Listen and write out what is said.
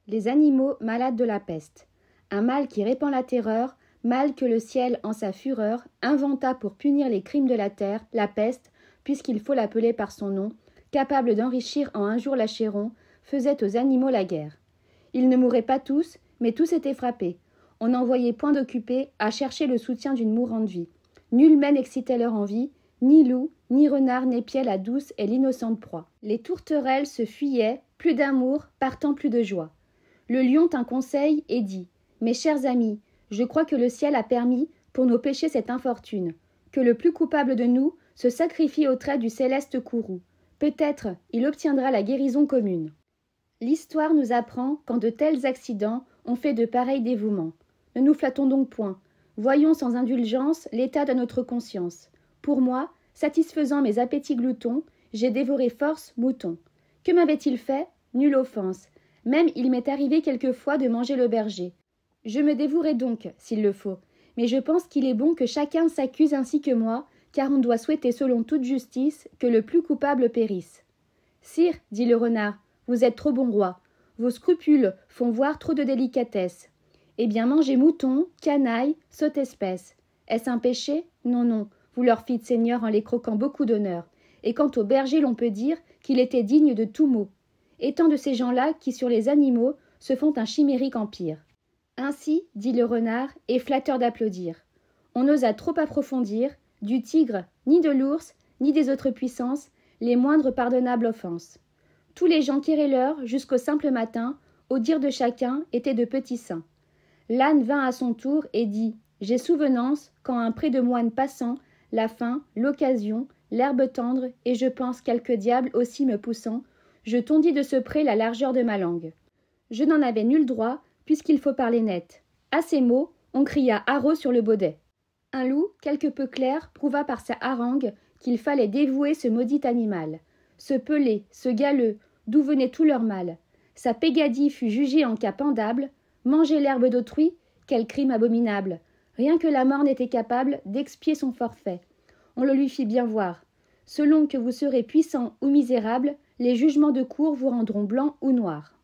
Les animaux malades de la peste. Un mal qui répand la terreur, mal que le ciel, en sa fureur, inventa pour punir les crimes de la terre, la peste, puisqu'il faut l'appeler par son nom, capable d'enrichir en un jour l'Achéron, faisait aux animaux la guerre. Ils ne mouraient pas tous, mais tous étaient frappés. On n'en voyait point d'occupés à chercher le soutien d'une mourante vie. Nul mets n'excitait leur envie, ni loup, ni renard n'épiait la douce et l'innocente proie. Les tourterelles se fuyaient, plus d'amour, partant plus de joie. Le lion tint conseil et dit « Mes chers amis, je crois que le ciel a permis, pour nos péchés cette infortune, que le plus coupable de nous se sacrifie au trait du céleste courroux. Peut-être il obtiendra la guérison commune. » L'histoire nous apprend quand de tels accidents ont fait de pareils dévouements. Ne nous flattons donc point. Voyons sans indulgence l'état de notre conscience. Pour moi, satisfaisant mes appétits gloutons, j'ai dévoré force mouton. Que m'avait-il fait? Nulle offense. Même il m'est arrivé quelquefois de manger le berger. Je me dévouerai donc, s'il le faut. Mais je pense qu'il est bon que chacun s'accuse ainsi que moi, car on doit souhaiter selon toute justice que le plus coupable périsse. Sire, dit le renard, vous êtes trop bon roi. Vos scrupules font voir trop de délicatesse. Eh bien, mangez mouton, canaille, saute espèce. Est-ce un péché? Non, non, vous leur fîtes seigneur en les croquant beaucoup d'honneur. Et quant au berger, l'on peut dire qu'il était digne de tout mot. Étant de ces gens-là qui, sur les animaux, se font un chimérique empire. Ainsi, dit le renard, est flatteur d'applaudir. On n'osa trop approfondir, du tigre, ni de l'ours, ni des autres puissances, les moindres pardonnables offenses. Tous les gens querelleurs, jusqu'au simple matin, au dire de chacun, étaient de petits saints. L'âne vint à son tour et dit « J'ai souvenance, quand un pré de moine passant, la faim, l'occasion, l'herbe tendre, et je pense quelque diable aussi me poussant, je tondis de ce pré la largeur de ma langue. Je n'en avais nul droit, puisqu'il faut parler net. À ces mots, on cria haro sur le baudet. Un loup, quelque peu clair, prouva par sa harangue qu'il fallait dévouer ce maudit animal. Ce pelé, ce galeux, d'où venait tout leur mal. Sa pégadille fut jugée en cas pendable. Manger l'herbe d'autrui, quel crime abominable! Rien que la mort n'était capable d'expier son forfait. On le lui fit bien voir. Selon que vous serez puissant ou misérable, les jugements de cour vous rendront blanc ou noir.